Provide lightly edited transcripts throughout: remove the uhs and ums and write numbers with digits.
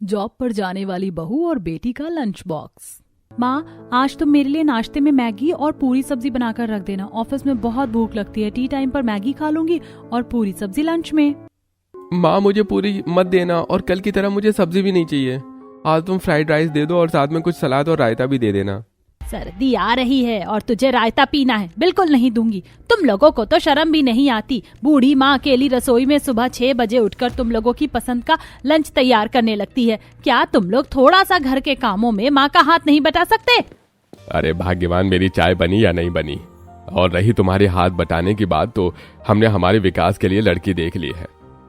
Job पर जाने वाली बहू और बेटी का लंच बॉक्स। माँ, आज तुम मेरे लिए नाश्ते में मैगी और पूरी सब्जी बनाकर रख देना। ऑफिस में बहुत भूख लगती है। टी टाइम पर मैगी खा लूंगी और पूरी सब्जी लंच में। माँ, मुझे पूरी मत देना और कल की तरह मुझे सब्जी भी नहीं चाहिए। आज तुम फ्राइड राइस दे दो और साथ में कुछ सलाद और रायता भी दे देना। सर्दी आ रही है और तुझे रायता पीना है। बिल्कुल नहीं दूंगी। तुम लोगों को तो शर्म भी नहीं आती। बूढ़ी माँ अकेली रसोई में सुबह 6 बजे उठकर तुम लोगों की पसंद का लंच तैयार करने लगती है। क्या तुम लोग थोड़ा सा घर के कामों में माँ का हाथ नहीं बटा सकते? अरे भाग्यवान, मेरी चाय बनी या नहीं बनी। और रही तुम्हारे हाथ बटाने की बात, तो हमने हमारे विकास के लिए लड़की देख ली है।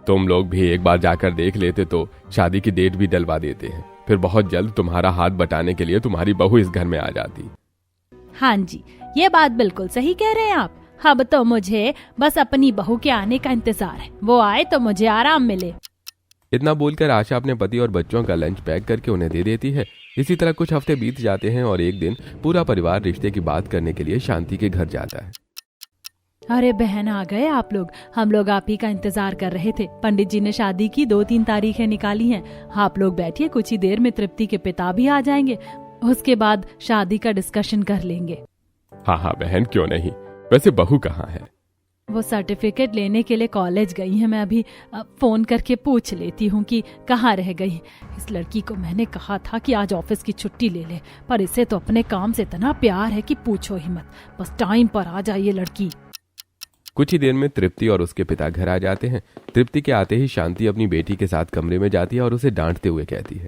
तुम लोग भी एक बार जाकर देख लेते तो शादी की डेट भी डलवा देते हैं। फिर बहुत जल्द तुम्हारा हाथ बटाने के लिए तुम्हारी बहू इस घर में आ जाती। हाँ जी, ये बात बिल्कुल सही कह रहे हैं आप। अब तो मुझे बस अपनी बहू के आने का इंतजार है। वो आए तो मुझे आराम मिले। इतना बोलकर आशा अपने पति और बच्चों का लंच पैक करके उन्हें दे देती है। इसी तरह कुछ हफ्ते बीत जाते हैं और एक दिन पूरा परिवार रिश्ते की बात करने के लिए शांति के घर जाता है। अरे बहन, आ गए आप लोग। हम लोग आप ही का इंतजार कर रहे थे। पंडित जी ने शादी की 2-3 तारीखें निकाली हैं। आप लोग बैठिए, कुछ ही देर में तृप्ति के पिता भी आ जाएंगे। उसके बाद शादी का डिस्कशन कर लेंगे। हाँ बहन, क्यों नहीं। वैसे बहू कहाँ है? वो सर्टिफिकेट लेने के लिए कॉलेज गई है। मैं अभी फोन करके पूछ लेती हूँ कि कहाँ रह गई। इस लड़की को मैंने कहा था कि आज ऑफिस की छुट्टी ले ले, पर इसे तो अपने काम से इतना प्यार है कि पूछो ही मत। बस टाइम पर आ जाए ये लड़की। कुछ ही देर में तृप्ति और उसके पिता घर आ जाते हैं। तृप्ति के आते ही शांति अपनी बेटी के साथ कमरे में जाती है और उसे डांटते हुए कहती है,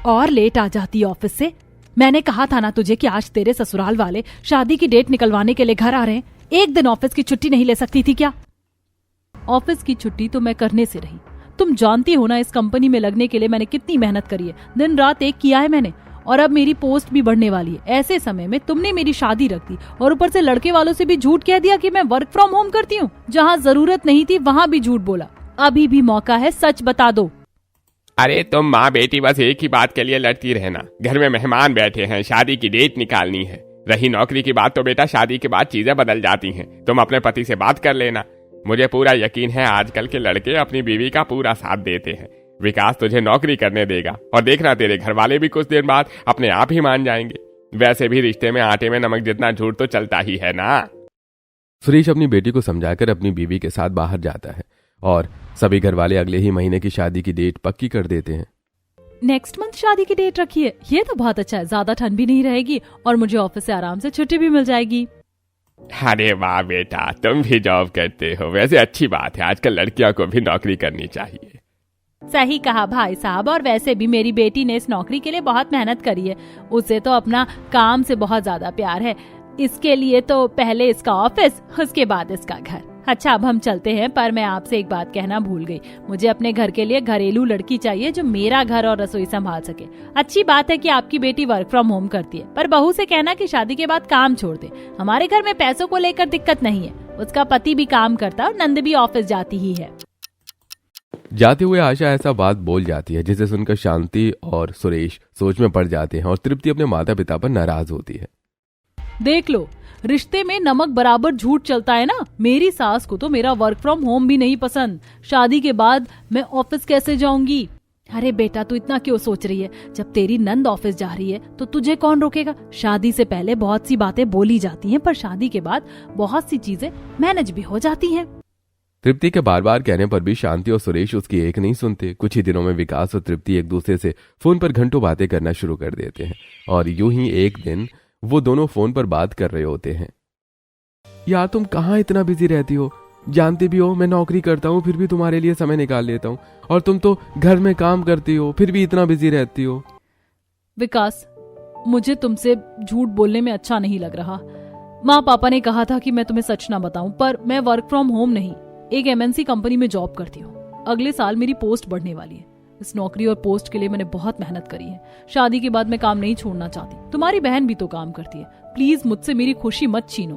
और लेट आ जाती ऑफिस से। मैंने कहा था ना तुझे कि आज तेरे ससुराल वाले शादी की डेट निकलवाने के लिए घर आ रहे हैं। एक दिन ऑफिस की छुट्टी नहीं ले सकती थी क्या? ऑफिस की छुट्टी तो मैं करने से रही। तुम जानती हो ना, इस कंपनी में लगने के लिए मैंने कितनी मेहनत करी है। दिन रात एक किया है मैंने, और अब मेरी पोस्ट भी बढ़ने वाली है। ऐसे समय में तुमने मेरी शादी रख दी और ऊपर से लड़के वालों से भी झूठ कह दिया कि मैं वर्क फ्रॉम होम करती हूँ। जहाँ जरूरत नहीं थी वहाँ भी झूठ बोला। अभी भी मौका है, सच बता दो। अरे तुम माँ बेटी बस एक ही बात के लिए लड़ती रहना। घर में मेहमान बैठे हैं, शादी की डेट निकालनी है। रही नौकरी की बात, तो बेटा शादी के बाद चीजें बदल जाती हैं। तुम अपने पति से बात कर लेना। मुझे पूरा यकीन है आजकल के लड़के अपनी बीवी का पूरा साथ देते हैं। विकास तुझे नौकरी करने देगा और देखना, तेरे घर वाले भी कुछ देर बाद अपने आप ही मान जाएंगे। वैसे भी रिश्ते में आटे में नमक जितना झूठ तो चलता ही है ना। सुरेश अपनी बेटी को समझाकर अपनी बीवी के साथ बाहर जाता है और सभी घर वाले अगले ही महीने की शादी की डेट पक्की कर देते हैं। नेक्स्ट मंथ शादी की डेट रखी है। ये तो बहुत अच्छा है। ज्यादा ठंड भी नहीं रहेगी और मुझे ऑफिस से आराम से छुट्टी भी मिल जाएगी। अरे वाह बेटा, तुम भी जॉब करते हो। वैसे अच्छी बात है, आजकल लड़कियों को भी नौकरी करनी चाहिए। सही कहा भाई साहब। और वैसे भी मेरी बेटी ने इस नौकरी के लिए बहुत मेहनत करी है। उसे तो अपना काम से बहुत ज्यादा प्यार है। इसके लिए तो पहले इसका ऑफिस, उसके बाद इसका घर। अच्छा, अब हम चलते हैं, पर मैं आपसे एक बात कहना भूल गई। मुझे अपने घर के लिए घरेलू लड़की चाहिए जो मेरा घर और रसोई संभाल सके। अच्छी बात है कि आपकी बेटी वर्क फ्रॉम होम करती है, पर बहू से कहना कि शादी के बाद काम छोड़ दे। हमारे घर में पैसों को लेकर दिक्कत नहीं है। उसका पति भी काम करता है और नंद भी ऑफिस जाती ही है। जाते हुए आशा ऐसा बात बोल जाती है जिसे सुनकर शांति और सुरेश सोच में पड़ जाते हैं और तृप्ति अपने माता पिता पर नाराज होती है। देख लो, रिश्ते में नमक बराबर झूठ चलता है ना। मेरी सास को तो मेरा वर्क फ्रॉम होम भी नहीं पसंद। शादी के बाद मैं ऑफिस कैसे जाऊंगी? अरे बेटा, तू इतना क्यों सोच रही है? जब तेरी नंद ऑफिस जा रही है तो तुझे कौन रोकेगा? शादी से पहले बहुत सी बातें बोली जाती हैं, पर शादी के बाद बहुत सी चीजें मैनेज भी हो जाती हैं। तृप्ति के बार बार कहने पर भी शांति और सुरेश उसकी एक नहीं सुनते। कुछ ही दिनों में विकास और तृप्ति एक दूसरे से फोन पर घंटों बातें करना शुरू कर देते हैं और यूं ही एक दिन वो दोनों फोन पर बात कर रहे होते हैं। यार, तुम कहाँ इतना बिजी रहती हो? जानती भी हो मैं नौकरी करता हूँ, फिर भी तुम्हारे लिए समय निकाल लेता हूँ। और तुम तो घर में काम करती हो, फिर भी इतना बिजी रहती हो। विकास, मुझे तुमसे झूठ बोलने में अच्छा नहीं लग रहा। माँ पापा ने कहा था कि मैं तुम्हें सच ना बताऊं, पर मैं वर्क फ्रॉम होम नहीं, एक MNC कंपनी में जॉब करती हूँ। अगले साल मेरी पोस्ट बढ़ने वाली है। इस नौकरी और पोस्ट के लिए मैंने बहुत मेहनत करी है। शादी के बाद मैं काम नहीं छोड़ना चाहती। तुम्हारी बहन भी तो काम करती है। प्लीज मुझसे मेरी खुशी मत छीनो।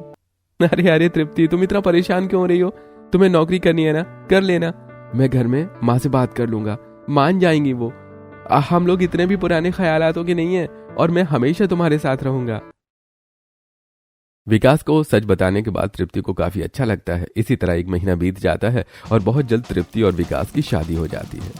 अरे तृप्ति, तुम इतना परेशान क्यों हो रही हो? तुम्हें नौकरी करनी है ना, कर लेना। मैं घर में माँ से बात कर लूंगा, मान जाएंगी वो। हम लोग इतने भी पुराने ख्यालातों के नहीं है और मैं हमेशा तुम्हारे साथ रहूंगा। विकास को सच बताने के बाद तृप्ति को काफी अच्छा लगता है। इसी तरह एक महीना बीत जाता है और बहुत जल्द तृप्ति और विकास की शादी हो जाती है।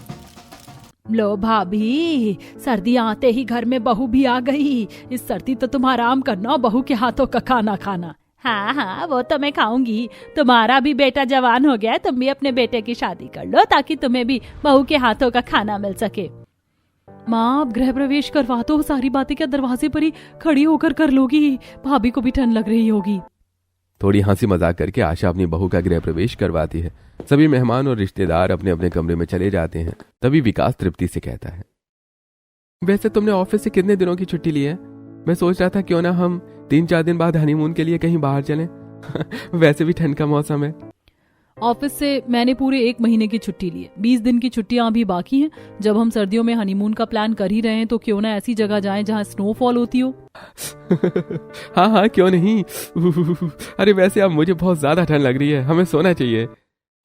लो भाभी, सर्दी आते ही घर में बहू भी आ गई। इस सर्दी तो तुम आराम करना, बहू के हाथों का खाना खाना। हाँ हाँ, वो तो मैं खाऊंगी। तुम्हारा भी बेटा जवान हो गया है, तुम भी अपने बेटे की शादी कर लो ताकि तुम्हें भी बहू के हाथों का खाना मिल सके। माँ, आप गृह प्रवेश करवा दो, सारी बातें क्या दरवाजे पर ही खड़ी होकर कर लोगी? भाभी को भी ठंड लग रही होगी। थोड़ी हंसी मजाक करके आशा अपनी बहू का गृह प्रवेश करवाती है। सभी मेहमान और रिश्तेदार अपने अपने कमरे में चले जाते हैं। तभी विकास तृप्ति से कहता है, वैसे तुमने ऑफिस से कितने दिनों की छुट्टी ली है? मैं सोच रहा था क्यों ना हम 3-4 दिन बाद हनीमून के लिए कहीं बाहर चलें। वैसे भी ठंड का मौसम है। ऑफिस से मैंने पूरे 1 महीने की छुट्टी ली है। 20 दिन की छुट्टियां अभी बाकी हैं। जब हम सर्दियों में हनीमून का प्लान कर ही रहे हैं तो क्यों ना ऐसी जगह जाएं जहां स्नोफॉल होती हो। हाँ हाँ, क्यों नहीं। अरे वैसे अब मुझे बहुत ज्यादा ठंड लग रही है, हमें सोना चाहिए।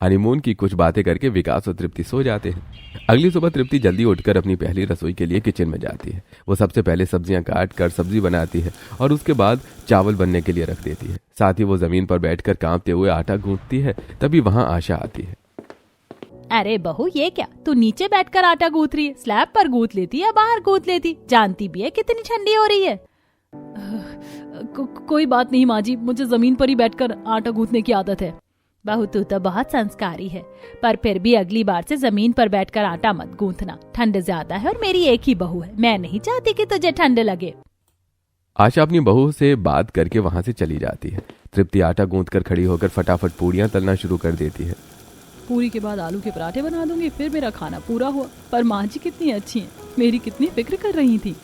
हनीमून की कुछ बातें करके विकास और तृप्ति सो जाते हैं। अगली सुबह तृप्ति जल्दी उठकर अपनी पहली रसोई के लिए किचन में जाती है। वो सबसे पहले सब्जियां काट कर सब्जी बनाती है और उसके बाद चावल बनने के लिए रख देती है। साथ ही वो जमीन पर बैठकर कांपते हुए आटा गूंथती है। तभी वहां आशा आती है। अरे बहू, ये क्या, तू नीचे बैठकर आटा गूंथ रही है? स्लैब पर गूंथ लेती या बाहर गूंथ लेती? जानती भी है कितनी ठंडी हो रही है। कोई बात नहीं माँ जी, मुझे जमीन पर ही बैठकर आटा गूंथने की आदत है। बहू, तू तो बहुत संस्कारी है, पर फिर भी अगली बार से जमीन पर बैठकर आटा मत गूंथना। ठंड ज्यादा है और मेरी एक ही बहू है, मैं नहीं चाहती कि तुझे ठंड लगे। आशा अपनी बहू से बात करके वहां से चली जाती है। तृप्ति आटा गूंथकर खड़ी होकर फटाफट पूड़ियां तलना शुरू कर देती है। पूरी के बाद आलू के पराठे बना दूंगी, फिर मेरा खाना पूरा हुआ। पर माँ जी कितनी अच्छी हैं, मेरी कितनी फिक्र कर रही थी।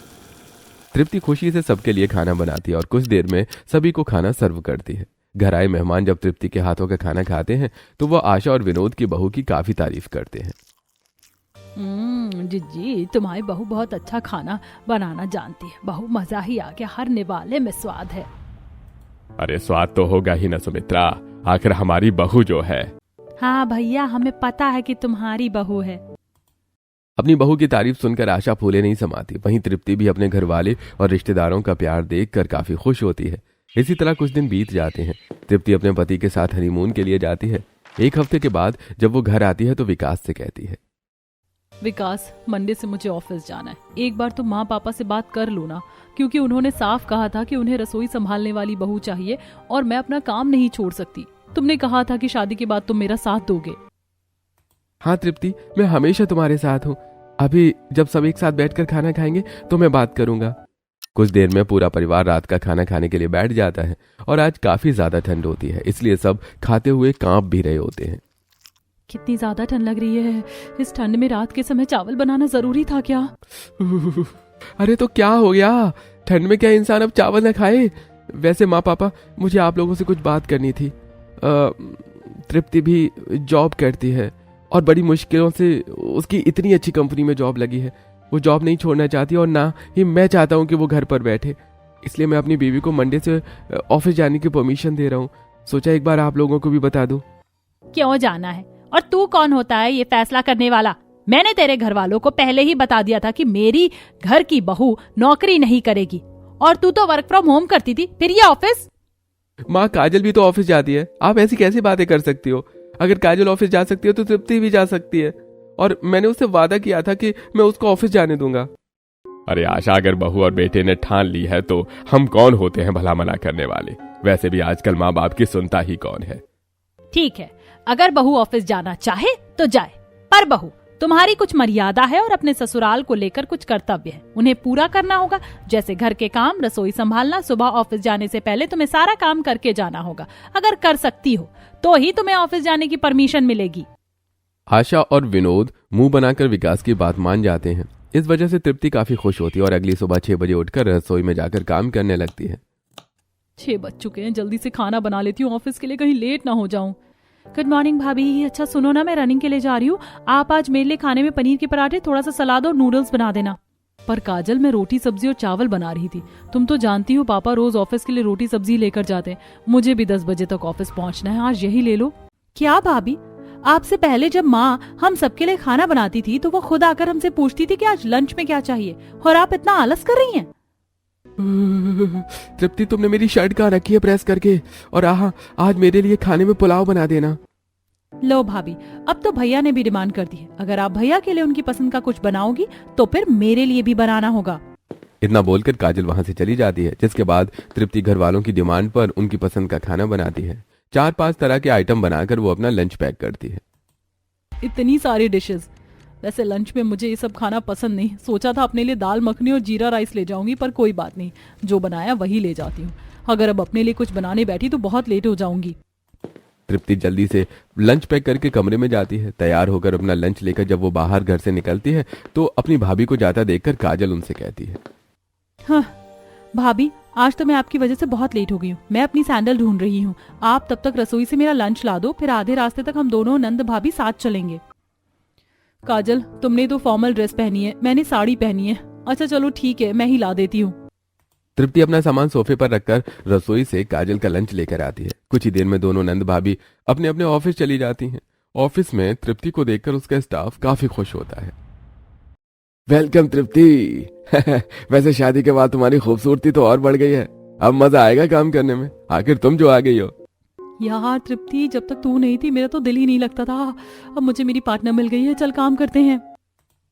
तृप्ति खुशी से सबके लिए खाना बनाती है और कुछ देर में सभी को खाना सर्व करती है। घर आए मेहमान जब तृप्ति के हाथों का खाना खाते हैं तो वो आशा और विनोद की बहू की काफी तारीफ करते हैं। जी, तुम्हारी बहू बहुत अच्छा खाना बनाना जानती है। बहू, मजा ही आ गया, हर निवाले में स्वाद है। अरे स्वाद तो होगा ही ना सुमित्रा, आखिर हमारी बहू जो है। हाँ भैया, हमें पता है कि तुम्हारी बहू है। अपनी बहू की तारीफ सुनकर आशा फूले नहीं समाती। वहीं तृप्ति भी अपने घर वाले और रिश्तेदारों का प्यार देखकर काफी खुश होती है। इसी तरह कुछ दिन बीत जाते हैं। तृप्ति अपने पति के साथ हनीमून के लिए जाती है। 1 हफ्ते के बाद जब वो घर आती है तो विकास से कहती है, विकास, मंडे से मुझे ऑफिस जाना है। एक बार तो माँ पापा से बात कर लो ना, क्योंकि उन्होंने साफ कहा था कि उन्हें रसोई संभालने वाली बहू चाहिए और मैं अपना काम नहीं छोड़ सकती। तुमने कहा था कि शादी के बाद तुम मेरा साथ दोगे। हाँ तृप्ति, मैं हमेशा तुम्हारे साथ हूँ। अभी जब सब एक साथ बैठकर खाना खाएंगे तो मैं बात करूंगा। कुछ देर में पूरा परिवार रात का खाना खाने के लिए बैठ जाता है और आज काफी ज्यादा ठंड होती है, इसलिए सब खाते हुए कांप भी रहे होते हैं। कितनी ज्यादा ठंड लग रही है। इस ठंड में रात के समय चावल बनाना जरूरी था क्या? अरे तो क्या हो गया, ठंड में क्या इंसान अब चावल न खाए? वैसे माँ पापा, मुझे आप लोगों से कुछ बात करनी थी। तृप्ति भी जॉब करती है और बड़ी मुश्किलों से उसकी इतनी अच्छी कंपनी में जॉब लगी है। वो जॉब नहीं छोड़ना चाहती और ना ही मैं चाहता हूँ कि वो घर पर बैठे। इसलिए मैं अपनी बीवी को मंडे से ऑफिस जाने की परमिशन दे रहा हूँ। सोचा एक बार आप लोगों को भी बता दूं। क्यों जाना है? और तू कौन होता है ये फैसला करने वाला? मैंने तेरे घर वालों को पहले ही बता दिया था कि मेरी घर की बहू नौकरी नहीं करेगी, और तू तो वर्क फ्रॉम होम करती थी, फिर ये ऑफिस। माँ, काजल भी तो ऑफिस जाती है। आप ऐसी कैसी बातें कर सकती हो? अगर काजल ऑफिस जा सकती है तो तृप्ति भी जा सकती है, और मैंने उससे वादा किया था कि मैं उसको ऑफिस जाने दूंगा। अरे आशा, अगर बहू और बेटे ने ठान ली है तो हम कौन होते हैं भला मना करने वाले? वैसे भी आजकल माँ बाप की सुनता ही कौन है। ठीक है, अगर बहू ऑफिस जाना चाहे तो जाए, पर बहू, तुम्हारी कुछ मर्यादा है और अपने ससुराल को लेकर कुछ कर्तव्य है, उन्हें पूरा करना होगा। जैसे घर के काम, रसोई संभालना, सुबह ऑफिस जाने से पहले तुम्हें सारा काम करके जाना होगा। अगर कर सकती हो तो ही तुम्हें ऑफिस जाने की परमिशन मिलेगी। आशा और विनोद मुंह बनाकर विकास की बात मान जाते हैं। इस वजह से तृप्ति काफी खुश होती है और अगली सुबह 6 बजे उठकर रसोई में जाकर काम करने लगती है। 6 बज चुके हैं, जल्दी से खाना बना लेती हूँ ऑफिस के लिए, कहीं लेट ना हो जाऊं। गुड मॉर्निंग भाभी। अच्छा सुनो ना, मैं रनिंग के लिए जा रही हूँ। आप आज मेरे लिए खाने में पनीर के पराठे, थोड़ा सा सलाद और नूडल्स बना देना। पर काजल, मैं रोटी सब्जी और चावल बना रही थी। तुम तो जानती हो पापा रोज ऑफिस के लिए रोटी सब्जी लेकर जाते हैं। मुझे भी 10 बजे तक ऑफिस पहुंचना है, आज यही ले लो। क्या भाभी, आपसे पहले जब माँ हम सबके लिए खाना बनाती थी तो वो खुद आकर हमसे पूछती थी कि आज लंच में क्या चाहिए, और आप इतना आलस कर रही हैं। तृप्ति, तुमने मेरी शर्ट कहाँ रखी है प्रेस करके? और आज मेरे लिए खाने में पुलाव बना देना। लो भाभी, अब तो भैया ने भी डिमांड कर दी है। अगर आप भैया के लिए उनकी पसंद का कुछ बनाओगी तो फिर मेरे लिए भी बनाना होगा। इतना बोलकर काजल वहां से चली जाती है, जिसके बाद तृप्ति घर वालों की डिमांड पर उनकी पसंद का खाना बनाती है। 4-5 तरह के आइटम बनाकर वो अपना लंच पैक करती है। इतनी सारी डिशेस, वैसे लंच में मुझे ये सब खाना पसंद नहीं। सोचा था अपने लिए दाल मखनी और जीरा राइस ले जाऊंगी, पर कोई बात नहीं, जो बनाया वही ले जाती हूँ। अगर अब अपने लिए कुछ बनाने बैठी तो बहुत लेट हो जाऊंगी। तृप्ति जल्दी से लंच पैक करके कमरे में जाती है। तैयार होकर अपना लंच लेकर जब वो बाहर घर से निकलती है तो अपनी भाभी को जाता देखकर काजल उनसे कहती है, हाँ भाभी, आज तो मैं आपकी वजह से बहुत लेट हो गई हूँ। मैं अपनी सैंडल ढूंढ रही हूँ। आप तब तक रसोई से मेरा लंच ला दो, फिर आधे रास्ते तक हम दोनों नंद भाभी साथ चलेंगे। काजल, तुमने तो फॉर्मल ड्रेस पहनी है, मैंने साड़ी पहनी है। अच्छा चलो ठीक है, मैं ही ला देती हूँ। तृप्ति अपना सामान सोफे पर रखकर रसोई से काजल का लंच लेकर आती है। कुछ ही देर में दोनों नंद भाभी अपने अपने ऑफिस चली जाती हैं। ऑफिस में तृप्ति को देखकर उसका स्टाफ काफी खुश होता है। वेलकम तृप्ति। वैसे शादी के बाद तुम्हारी खूबसूरती तो और बढ़ गई है। अब मजा आएगा काम करने में। आखिर तुम जो आ गई हो। यार तृप्ति, जब तक तू नहीं थी मेरा तो दिल ही नहीं लगता था। अब मुझे मेरी पार्टनर मिल गई है, चल काम करते हैं।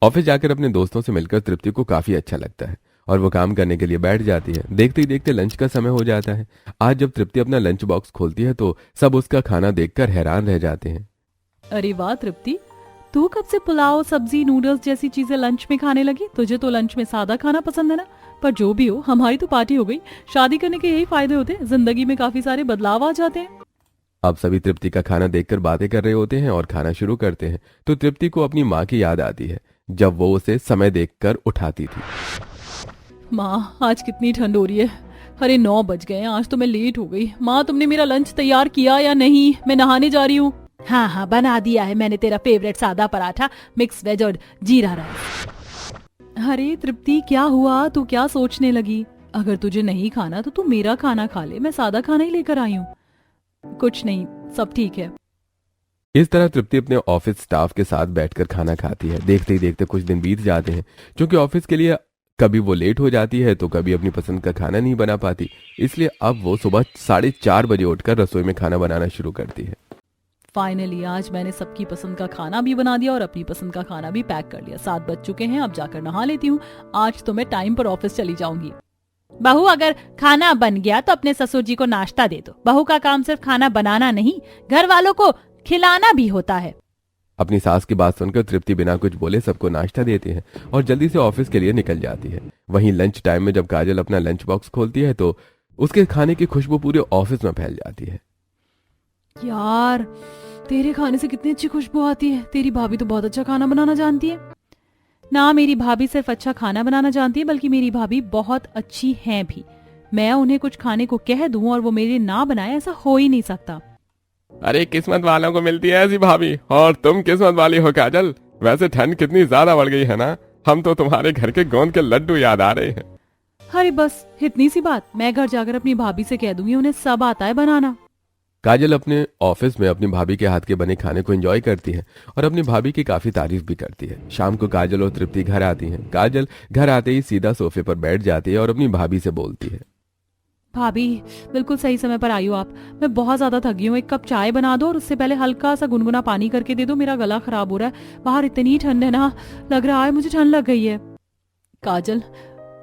ऑफिस जाकर अपने दोस्तों से मिलकर तृप्ति को काफी अच्छा लगता है और वो काम करने के लिए बैठ जाती है। देखते ही देखते लंच का समय हो जाता है। आज जब तृप्ति अपना लंच बॉक्स खोलती है तो सब उसका खाना देखकर हैरान रह जाते हैं। अरे वाह तृप्ति, तू कब से पुलाव, सब्जी, नूडल्स जैसी चीजें लंच में खाने लगी? तुझे तो लंच में सादा खाना पसंद है ना? पर जो भी हो, हमारी तो पार्टी हो गई। शादी करने के यही फायदे होते हैं, जिंदगी में काफी सारे बदलाव आ जाते हैं। अब सभी तृप्ति का खाना देखकर बातें कर रहे होते हैं और खाना शुरू करते हैं तो तृप्ति को अपनी माँ की याद आती है, जब वो उसे समय देखकर उठाती थी। माँ, आज कितनी ठंड हो रही है। अरे 9 बज गए हैं, आज तो मैं लेट हो गई। माँ, तुमने मेरा लंच तैयार किया या नहीं? मैं नहाने जा रही हूँ। हाँ, बना दिया है मैंने तेरा फेवरेट सादा पराठा, मिक्स वेज और जीरा राइस। अरे तृप्ति, क्या हुआ? तू क्या सोचने लगी? अगर तुझे नहीं खाना तो तू मेरा खाना खा ले, मैं सादा खाना ही लेकर आई हूँ। कुछ नहीं, सब ठीक है। इस तरह तृप्ति अपने ऑफिस स्टाफ के साथ बैठकर खाना खाती है। देखते ही देखते कुछ दिन बीत जाते हैं। क्योंकि ऑफिस के लिए कभी वो लेट हो जाती है तो कभी अपनी पसंद का खाना नहीं बना पाती, इसलिए अब वो सुबह 4:30 बजे उठकर रसोई में खाना बनाना शुरू करती है। फाइनली आज मैंने सबकी पसंद का खाना भी बना दिया और अपनी पसंद का खाना भी पैक कर लिया। 7 बज चुके हैं, अब जाकर नहा लेती हूँ। आज तो मैं टाइम पर ऑफिस चली जाऊंगी। बहू, अगर खाना बन गया तो अपने ससुर जी को नाश्ता दे दो। बहू का काम सिर्फ खाना बनाना नहीं, घर वालों को खिलाना भी होता है। अपनी सास की बात सुनकर तृप्ति बिना कुछ बोले सबको नाश्ता देती है और जल्दी से ऑफिस के लिए निकल जाती है। वहीं लंच टाइम में जब काजल अपना लंच बॉक्स खोलती है तो उसके खाने की खुशबू पूरे ऑफिस में फैल जाती है। यार, तेरे खाने से कितनी अच्छी खुशबू आती है। तेरी भाभी तो बहुत अच्छा खाना बनाना जानती है ना। मेरी भाभी सिर्फ अच्छा खाना बनाना जानती है, बल्कि मेरी भाभी बहुत अच्छी हैं भी। मैं उन्हें कुछ खाने को कह दूं और वो मेरे ना बनाए, ऐसा हो ही नहीं सकता। अरे किस्मत वालों को मिलती है ऐसी भाभी, और तुम किस्मत वाली हो काजल। वैसे ठंड कितनी ज्यादा बढ़ गई है ना, हम तो तुम्हारे घर के गोंद के लड्डू याद आ रहे हैं। अरे बस इतनी सी बात, मैं घर जाकर अपनी भाभी से कह दूंगी, उन्हें सब आता है बनाना। काजल अपने ऑफिस में अपनी भाभी के हाथ के बने खाने को एंजॉय करती है और अपनी भाभी की काफी तारीफ भी करती है। शाम को काजल और तृप्ति घर आती हैं। काजल घर आते ही सीधा सोफे पर बैठ जाती है और अपनी भाभी से बोलती है, भाभी, बिल्कुल सही समय पर आई हो आप। मैं बहुत ज्यादा थक गई हूँ। 1 कप चाय बना दो और उससे पहले हल्का सा गुनगुना पानी करके दे दो। मेरा गला खराब हो रहा है, बाहर इतनी ठंड है ना, लग रहा है मुझे ठंड लग गई है। काजल,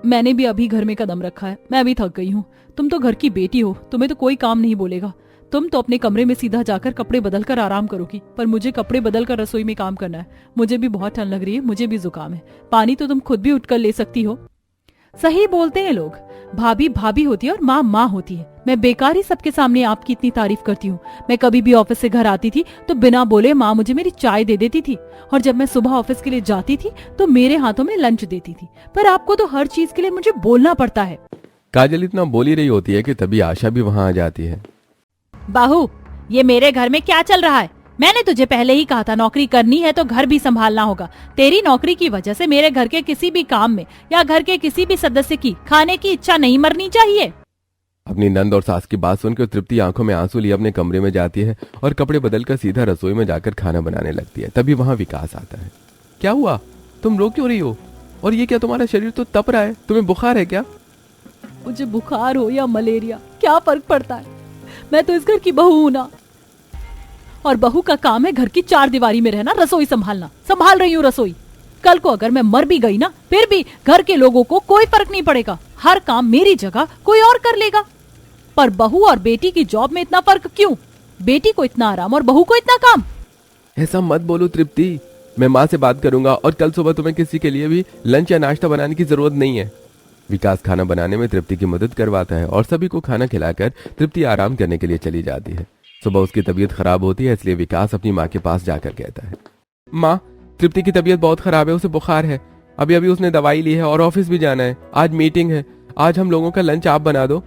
मैंने भी अभी घर में कदम रखा है, मैं अभी थक गई हूँ। तुम तो घर की बेटी हो, तुम्हें तो कोई काम नहीं बोलेगा। तुम तो अपने कमरे में सीधा जाकर कपड़े बदलकर आराम करोगी, पर मुझे कपड़े बदलकर रसोई में काम करना है। मुझे भी बहुत ठंड लग रही है, मुझे भी जुकाम है। पानी तो तुम खुद भी उठकर ले सकती हो। सही बोलते हैं लोग, भाभी भाभी होती है और माँ माँ होती है। मैं बेकार ही सबके सामने आपकी इतनी तारीफ करती हूँ। मैं कभी भी ऑफिस से घर आती थी तो बिना बोले माँ मुझे मेरी चाय दे देती थी, और जब मैं सुबह ऑफिस के लिए जाती थी तो मेरे हाथों में लंच देती थी। पर आपको तो हर चीज के लिए मुझे बोलना पड़ता है। काजल इतना बोली रही होती है कि तभी आशा भी वहां आ जाती है। बहू, ये मेरे घर में क्या चल रहा है? मैंने तुझे पहले ही कहा था, नौकरी करनी है तो घर भी संभालना होगा। तेरी नौकरी की वजह से मेरे घर के किसी भी काम में या घर के किसी भी सदस्य की खाने की इच्छा नहीं मरनी चाहिए। अपनी नंद और सास की बात सुनकर तृप्ति आंखों में आंसू लिए अपने कमरे में जाती है और कपड़े बदलकर सीधा रसोई में जाकर खाना बनाने लगती है। तभी वहां विकास आता है। क्या हुआ? तुम रो क्यों रही हो? और ये क्या, तुम्हारा शरीर तो तप रहा है, तुम्हें बुखार है क्या? मुझे बुखार हो या मलेरिया, क्या फर्क पड़ता है? मैं तो इस घर की बहू हूं ना। और बहू का काम है घर की चार दीवारी में रहना, रसोई संभालना। संभाल रही हूँ रसोई। कल को अगर मैं मर भी गई ना, फिर भी घर के लोगों को कोई फर्क नहीं पड़ेगा। हर काम मेरी जगह कोई और कर लेगा। पर बहू और बेटी की जॉब में इतना फर्क क्यों? बेटी को इतना आराम और बहू को इतना काम। ऐसा मत बोलो तृप्ति, मैं माँ से बात करूंगा और कल सुबह तुम्हें किसी के लिए भी लंच या नाश्ता बनाने की जरूरत नहीं है। विकास खाना बनाने में तृप्ति की मदद करवाता है और सभी को खाना खिलाकर तृप्ति आराम करने के लिए चली जाती है। सुबह उसकी तबीयत खराब होती है, इसलिए विकास अपनी माँ के पास जाकर कहता है, माँ तृप्ति की तबीयत बहुत खराब है, उसे बुखार है। अभी अभी उसने दवाई ली है और ऑफिस भी जाना है। आज मीटिंग है। आज हम लोगों का लंच आप बना दो।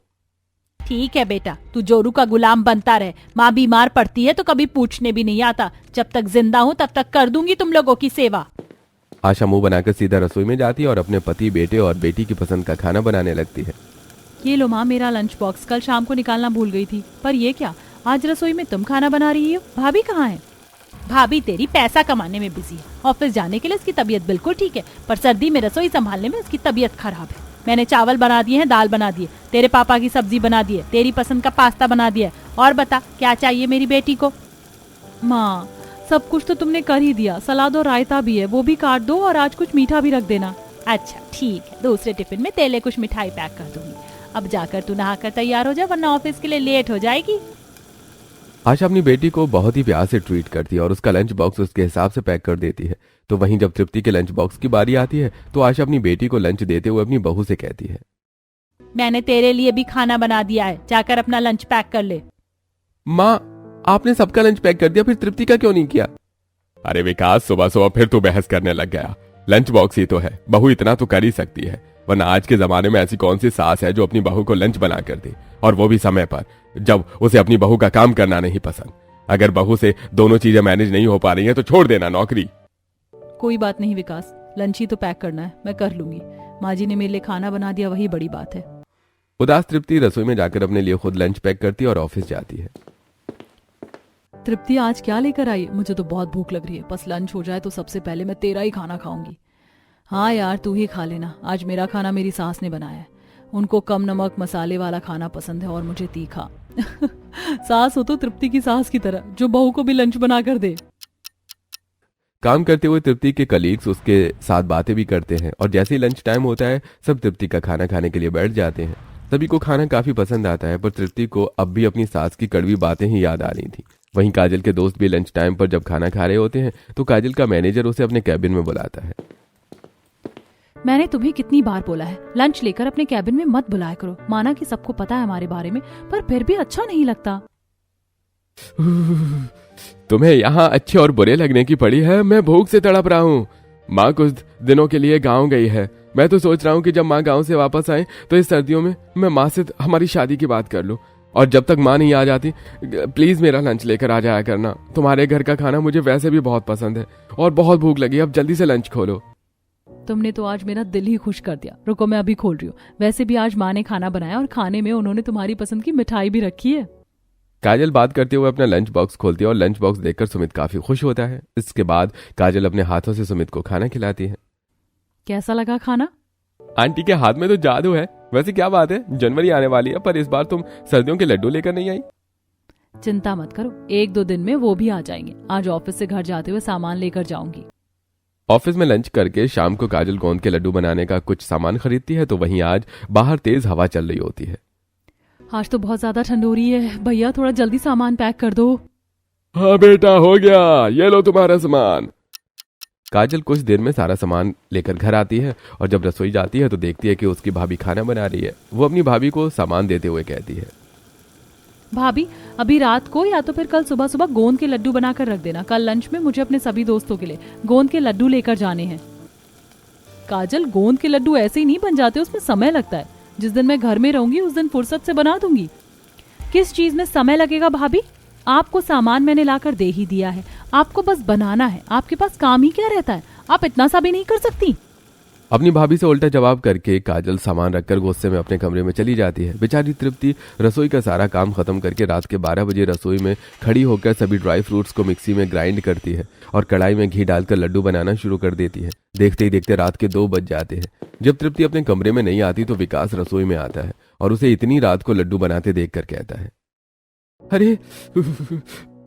ठीक है बेटा, तू जोरू का गुलाम बनता रहे। माँ बीमार पड़ती है तो कभी पूछने भी नहीं आता। जब तक जिंदा हूँ तब तक कर दूंगी तुम लोगों की सेवा। आशा मुंह बनाकर सीधा रसोई में जाती है और अपने पति, बेटे और बेटी की पसंद का खाना बनाने लगती है। ये लो माँ, मेरा लंच बॉक्स कल शाम को निकालना भूल गई थी। पर ये क्या, आज रसोई में तुम खाना बना रही हो? भाभी कहाँ है? भाभी तेरी पैसा कमाने में बिजी है। ऑफिस जाने के लिए उसकी तबीयत बिल्कुल ठीक है, पर सर्दी में रसोई संभालने में उसकी तबीयत खराब है। मैंने चावल बना दिए हैं, दाल बना दी है, तेरे पापा की सब्जी बना दी है, तेरी पसंद का पास्ता बना दिया है। और बता क्या चाहिए मेरी बेटी को? माँ सब कुछ तो तुमने कर ही दिया। सलाद और रायता भी है, वो भी काट दो और आज कुछ मीठा भी रख देना। अच्छा ठीक है, दूसरे टिफिन में तेरे लिए कुछ मिठाई पैक कर दूंगी। अब जाकर तू नहाकर तैयार हो जा, वरना ऑफिस के लिए लेट हो जाएगी। आशा अपनी बेटी को बहुत ही प्यार से ट्रीट करती है और उसका लंच बॉक्स उसके हिसाब से पैक कर देती है। तो वहीं जब तृप्ति के लंच बॉक्स की बारी आती है तो आशा अपनी बेटी को लंच देते हुए अपनी बहू से कहती है, मैंने तेरे लिए भी खाना बना दिया है, जाकर अपना लंच पैक कर ले। माँ आपने सबका लंच पैक कर दिया, फिर तृप्ति का क्यों नहीं किया? अरे विकास, सुबह सुबह फिर तू बहस करने लग गया। लंच बॉक्स ही तो है, बहू इतना तो कर ही सकती है। वरना आज के जमाने में ऐसी कौन सी सास है जो अपनी बहू को लंच बना कर दे, और वो भी समय पर, जब उसे अपनी बहू का काम करना नहीं पसंद। अगर बहू से दोनों चीजें मैनेज नहीं हो पा रही हैं तो छोड़ देना नौकरी। कोई बात नहीं विकास, लंच ही तो पैक करना है, मैं कर लूंगी। माँ जी ने मेरे लिए खाना बना दिया, वही बड़ी बात है। उदास तृप्ति रसोई में जाकर अपने लिए खुद लंच पैक करती है और ऑफिस जाती है। तृप्ति आज क्या लेकर आई? मुझे तो बहुत भूख लग रही है। बस लंच हो जाए तो सबसे पहले मैं तेरा ही खाना खाऊंगी। हाँ यार, तू ही खा लेना। आज मेरा खाना मेरी सास ने बनाया है। उनको कम नमक मसाले वाला खाना पसंद है और मुझे तीखा। सास हो तो तृप्ति की सास की तरह, जो बहू को भी लंच बना कर दे। काम करते हुए तृप्ति के कलीग्स उसके साथ बातें भी करते हैं और जैसे ही लंच टाइम होता है सब तृप्ति का खाना खाने के लिए बैठ जाते हैं। सभी को खाना काफी पसंद आता है, पर तृप्ति को अब भी अपनी सास की कड़वी बातें ही याद आ रही थी। वहीं काजल के दोस्त भी लंच टाइम पर जब खाना खा रहे होते हैं तो काजल का मैनेजर उसे अपने कैबिन में बुलाता है। मैंने तुम्हें कितनी बार बोला है, लंच लेकर अपने कैबिन में मत बुलाया करो। माना कि सबको पता है हमारे बारे में, पर फिर भी अच्छा नहीं लगता। तुम्हें यहाँ अच्छे और बुरे लगने की पड़ी है। मैं भूख से तड़प रहा हूँ। माँ कुछ दिनों के लिए गाँव गई है। मैं तो सोच रहा हूँ कि जब माँ गाँव से वापस आए तो इस सर्दियों में मैं माँ से हमारी शादी की बात कर लूँ। और जब तक माँ नहीं आ जाती, प्लीज मेरा लंच लेकर आ जाया करना। तुम्हारे घर का खाना मुझे वैसे भी बहुत पसंद है और बहुत भूख लगी। अब जल्दी से लंच खोलो। तुमने तो आज मेरा दिल ही खुश कर दिया। रुको मैं अभी खोल रही हूँ। वैसे भी आज माँ ने खाना बनाया और खाने में उन्होंने तुम्हारी पसंद की मिठाई भी रखी है। काजल बात करते हुए अपना लंच बॉक्स खोलती है और लंच बॉक्स देखकर सुमित काफी खुश होता है। इसके बाद काजल अपने हाथों से सुमित को खाना खिलाती है। कैसा लगा खाना? आंटी के हाथ में तो जादू है। वैसे क्या बात है, जनवरी आने वाली है, पर इस बार तुम सर्दियों के लड्डू लेकर नहीं आई। चिंता मत करो, 1-2 दिन में वो भी आ जाएंगे। आज ऑफिस से घर जाते हुए सामान लेकर जाऊंगी। ऑफिस में लंच करके शाम को काजल गोंद के लड्डू बनाने का कुछ सामान खरीदती है तो वहीं आज बाहर तेज हवा चल रही होती है। आज तो बहुत ज्यादा ठंड हो रही है, भैया थोड़ा जल्दी सामान पैक कर दो। हाँ बेटा, हो गया, ये लो तुम्हारा सामान। काजल कुछ देर में सारा सामान लेकर घर आती है और जब रसोई जाती है तो देखती है कि उसकी भाभी खाना बना रही है। वो अपनी भाभी को सामान देते हुए कहती है, भाभी अभी रात को या तो फिर कल सुबह सुबह गोंद के लड्डू बनाकर रख देना। कल लंच में मुझे अपने सभी दोस्तों के लिए गोंद के लड्डू लेकर जाने हैं। काजल, गोंद के लड्डू ऐसे ही नहीं बन जाते, उसमें समय लगता है। जिस दिन मैं घर में रहूंगी उस दिन फुर्सत से बना दूंगी। किस चीज में समय लगेगा भाभी? आपको सामान मैंने लाकर दे ही दिया है, आपको बस बनाना है। आपके पास काम ही क्या रहता है? आप इतना सा भी नहीं कर सकती? अपनी भाभी से उल्टा जवाब करके काजल सामान रखकर गुस्से में अपने कमरे में चली जाती है। बेचारी तृप्ति रसोई का सारा काम खत्म करके रात के 12 बजे रसोई में खड़ी होकर सभी ड्राई फ्रूट्स को मिक्सी में ग्राइंड करती है और कढ़ाई में घी डालकर लड्डू बनाना शुरू कर देती है। देखते ही देखते रात के 2 बज जाते हैं। जब तृप्ति अपने कमरे में नहीं आती तो विकास रसोई में आता है और उसे इतनी रात को लड्डू बनाते देखकर कहता है, अरे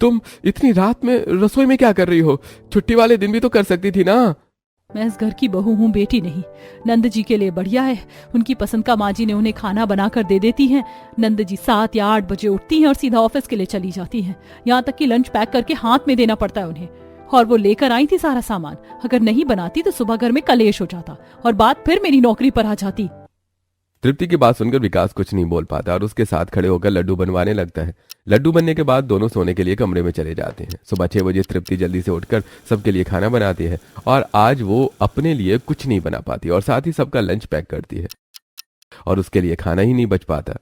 तुम इतनी रात में रसोई में क्या कर रही हो? छुट्टी वाले दिन भी तो कर सकती थी ना। मैं इस घर की बहू हूँ, बेटी नहीं। नंद जी के लिए बढ़िया है, उनकी पसंद का माँ जी ने उन्हें खाना बनाकर दे देती हैं। नंद जी 7 या 8 बजे उठती हैं और सीधा ऑफिस के लिए चली जाती हैं। यहाँ तक कि लंच पैक करके हाथ में देना पड़ता है उन्हें। और वो लेकर आई थी सारा सामान। अगर नहीं बनाती तो सुबह घर में कलेश हो जाता और बात फिर मेरी नौकरी पर आ जाती। तृप्ति की बात सुनकर विकास कुछ नहीं बोल पाता और उसके साथ खड़े होकर लड्डू बनवाने लगता है। लड्डू बनने के बाद दोनों सोने के लिए कमरे में चले जाते हैं। सुबह 6 बजे तृप्ति जल्दी से उठकर सबके लिए खाना बनाती है और आज वो अपने लिए कुछ नहीं बना पाती और साथ ही सबका लंच पैक करती है और उसके लिए खाना ही नहीं बच पाता।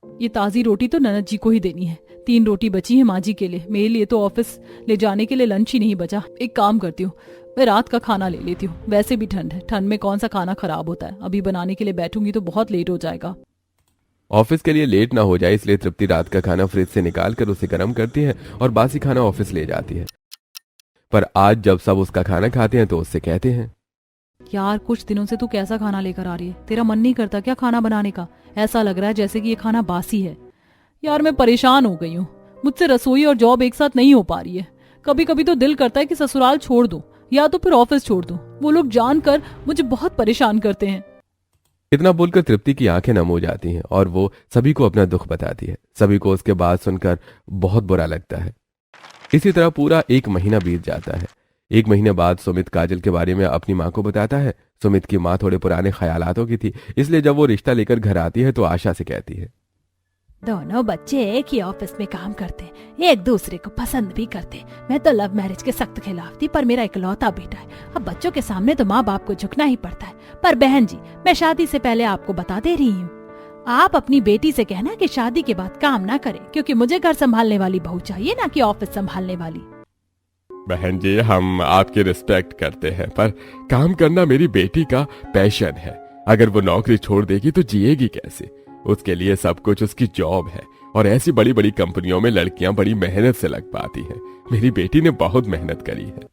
ये ताजी रोटी तो ननद जी को ही देनी है। 3 रोटी बची है माँ जी के लिए, मेरे लिए तो ऑफिस ले जाने के लिए लंच ही नहीं बचा। एक काम करती हूँ, मैं रात का खाना ले लेती हूँ। वैसे भी ठंड है, ठंड में कौन सा खाना खराब होता है। अभी बनाने के लिए बैठूंगी तो बहुत लेट हो जाएगा। ऑफिस के लिए लेट ना हो जाए इसलिए तृप्ति रात का खाना फ्रिज से निकाल कर उसे गर्म करती है और बासी खाना ऑफिस ले जाती है। पर आज जब सब उसका खाना खाते हैं तो उससे कहते हैं, यार कुछ दिनों से तू कैसा खाना लेकर आ रही है? तेरा मन नहीं करता क्या खाना बनाने का? ऐसा लग रहा है जैसे कि ये खाना बासी है। यार मैं परेशान हो गई हूँ, मुझसे रसोई और जॉब एक साथ नहीं हो पा रही है। कभी कभी तो दिल करता है कि ससुराल छोड़ दूं या तो फिर ऑफिस छोड़ दूं। वो लोग जानकर मुझे बहुत परेशान करते हैं। इतना बोलकर तृप्ति की आंखें नम हो जाती हैं और वो सभी को अपना दुख बताती है। सभी को उसके बात सुनकर बहुत बुरा लगता है। इसी तरह पूरा 1 महीना बीत जाता है। 1 महीने बाद सुमित काजल के बारे में अपनी माँ को बताता है। सुमित की माँ थोड़े पुराने ख्यालातों की थी, इसलिए जब वो रिश्ता लेकर घर आती है तो आशा से कहती है, दोनों बच्चे एक ही ऑफिस में काम करते, एक दूसरे को पसंद भी करते। मैं तो लव मैरिज के सख्त खिलाफ थी, पर मेरा इकलौता बेटा है। अब बच्चों के सामने तो माँ बाप को झुकना ही पड़ता है। पर बहन जी, मैं शादी से पहले आपको बता दे रही हूँ, आप अपनी बेटी से कहना कि शादी के बाद काम ना करे, क्योंकि मुझे घर संभालने वाली बहू चाहिए, ना कि ऑफिस संभालने वाली। बहन जी, हम आपकी रिस्पेक्ट करते हैं, पर काम करना मेरी बेटी का पैशन है। अगर वो नौकरी छोड़ देगी तो जिएगी कैसे? उसके लिए सब कुछ उसकी जॉब है और ऐसी बड़ी बड़ी कंपनियों में लड़कियां बड़ी मेहनत से लग पाती हैं। मेरी बेटी ने बहुत मेहनत करी है।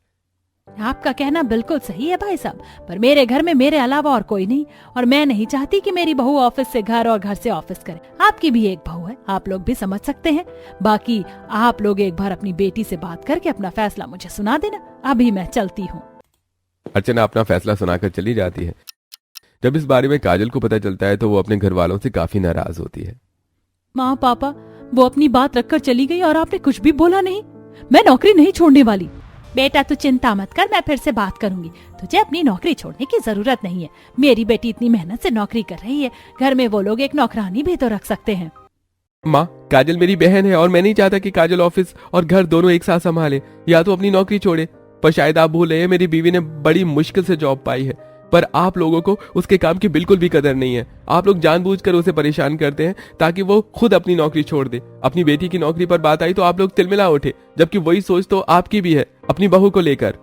आपका कहना बिल्कुल सही है भाई साहब, पर मेरे घर में मेरे अलावा और कोई नहीं, और मैं नहीं चाहती कि मेरी बहू ऑफिस से घर और घर से ऑफिस करे। आपकी भी एक बहू है, आप लोग भी समझ सकते हैं। बाकी आप लोग एक बार अपनी बेटी से बात करके अपना फैसला मुझे सुना देना। अभी मैं चलती हूँ। अर्चना अपना फैसला सुनाकर चली जाती है। जब इस बारे में काजल को पता चलता है तो वो अपने घर वालों से काफी नाराज होती है। माँ पापा, वो अपनी बात रखकर चली गई और आपने कुछ भी बोला नहीं। मैं नौकरी नहीं छोड़ने वाली। बेटा तू चिंता मत कर, मैं फिर से बात करूंगी। तुझे अपनी नौकरी छोड़ने की जरूरत नहीं है। मेरी बेटी इतनी मेहनत से नौकरी कर रही है, घर में वो लोग एक नौकरानी भी तो रख सकते हैं। माँ, काजल मेरी बहन है और मैं नहीं चाहता कि काजल ऑफिस और घर दोनों एक साथ संभाले। या तो अपनी नौकरी छोड़े, पर शायद आप भूल रहे, मेरी बीवी ने बड़ी मुश्किल से जॉब पाई है, पर आप लोगों को उसके काम की बिल्कुल भी कदर नहीं है। आप लोग जानबूझकर उसे परेशान करते हैं ताकि वो खुद अपनी नौकरी छोड़ दे। अपनी बेटी की नौकरी पर बात आई तो आप लोग तिलमिला उठे, जबकि वही सोच तो आपकी भी है अपनी बहू को लेकर।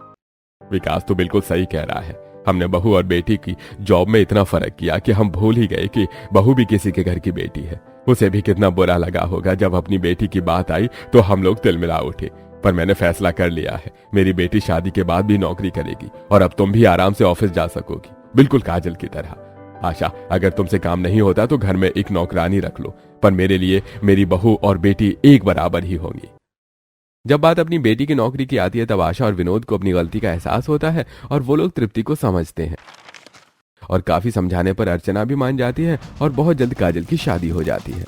विकास तो बिल्कुल सही कह रहा है। हमने बहू और बेटी की जॉब में इतना फर्क किया कि हम भूल ही गए कि बहू भी किसी के घर की बेटी है। उसे भी कितना बुरा लगा होगा जब अपनी बेटी की बात आई तो हम लोग तिलमिला उठे। पर मैंने फैसला कर लिया है, मेरी बेटी शादी के बाद भी नौकरी करेगी और अब तुम भी आराम से ऑफिस जा सकोगी, बिल्कुल काजल की तरह। आशा, अगर तुमसे काम नहीं होता तो घर में एक नौकरानी रख लो, पर मेरे लिए मेरी बहू और बेटी एक बराबर ही होंगी। जब बात अपनी बेटी की नौकरी की आती है तब आशा और विनोद को अपनी गलती का एहसास होता है और वो लोग तृप्ति को समझते हैं और काफी समझाने पर अर्चना भी मान जाती है और बहुत जल्द काजल की शादी हो जाती है।